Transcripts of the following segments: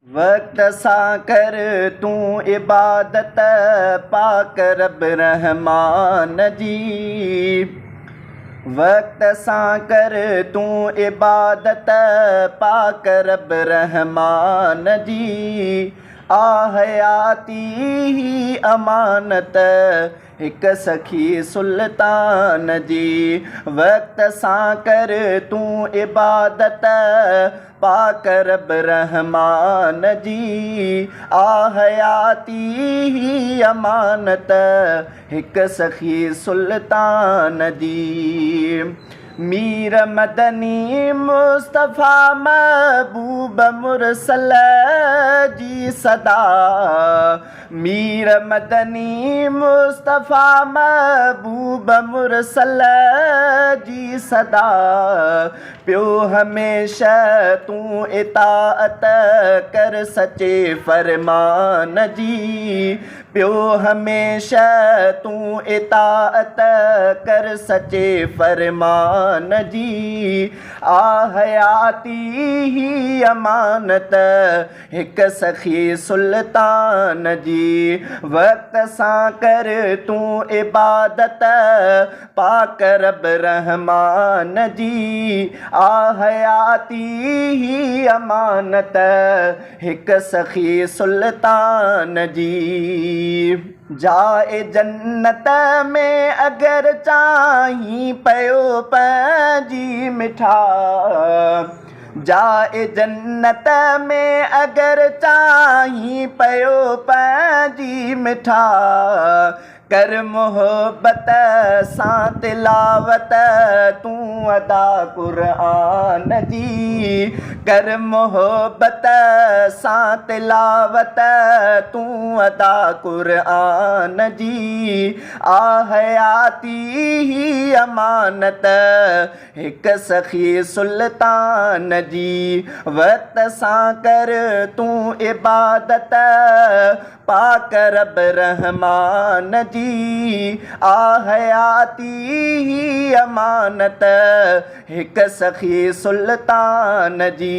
वक्त सां कर तूं इबादत पाक रब रहमान जी। वक्त सां कर तूं इबादत पाक रब रहमान जी। आहयाती ही अमानत हिक सखी सुल्तान जी। वक्त सां कर तूं इबादत पाक रब रहमान जी। आहयाती ही अमानत हिक सखी सुल्तान जी। मीर मदनी मुस्तफ़ा महबूब मुरसल जी सदा। मीर मदनी मुस्तफ़ा महबूब मुरसल जी सदा। पियो हमेशह तूं इताअत कर सचे फरमान जी। पियो हमेशह तूं इताअत कर सचे फरमान जी। आहयाती ही अमानत हिक सखी सुल्तान जी। वक्त सां कर तूं इबादत पाक रब रहमान जी। आहयाती ही अमानत हिक सखी सुल्तान जी। जाए जन्नत में अगर चाहीं पयो पंहिंजी मिठा। जाए जन्नत में अगर चाहीं पयो पंहिंजी मिठा। कर मोहब्बत सां तिलावत तूं अदा क़ुरान जी। कर मोहब्बत सां तिलावत तूं अदा क़ुरान जी। आहयाती ही अमानत हिक सखी सुल्तान जी। वक्त सां कर तूं इबादत पाक रब रहमान जी। आहयाती ही अमानत हिक सखी सुल्तान जी।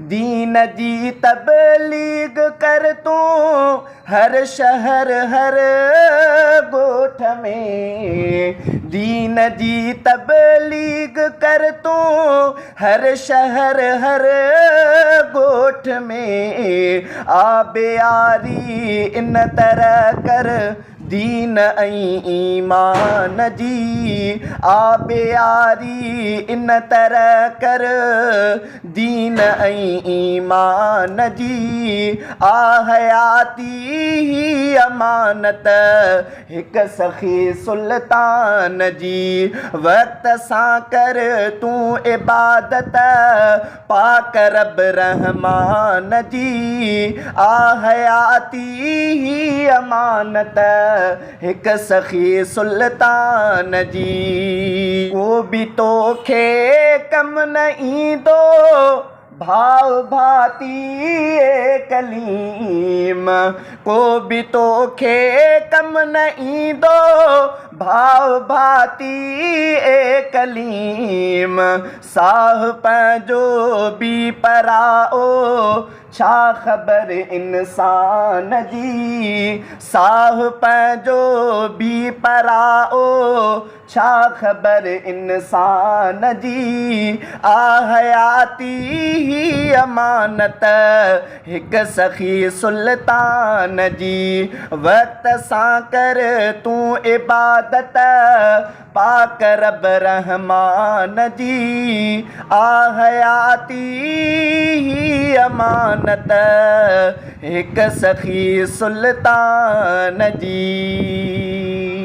दीन जी तबलीग कर तूं हर शहर हर ॻोठ में। दीन जी तबलीग कर तूं हर शहर हर ॻोठ में। आबियारी इन तरह कर दीन ऐं ईमान जी। आबियारी इन तरह कर दीन ऐं ईमान जी। आहयाती ही अमानत हिक सखी सुल्तान जी। वक्त सां कर तूं इबादत पाक रब रहमान जी। आहयाती ही अमानत हिक सखी सुल्तान जी। को बि तोखे कम न ईंदो भाव भाती कलीम। को बि तोखे कम न ईंदो भाव भाती कलीम। साह पंहिंजो बि पराओ छा ख़बर इंसान जी। साह पंहिंजो बि पराओ छा ख़बर इंसान जी। आहयाती ही अमानत हिक सखी सुल्तान जी। वक्त सां कर तूं इबादत पाक रब रहमान जी। आहयाती ही अमानत हिक सखी सुल्तान जी।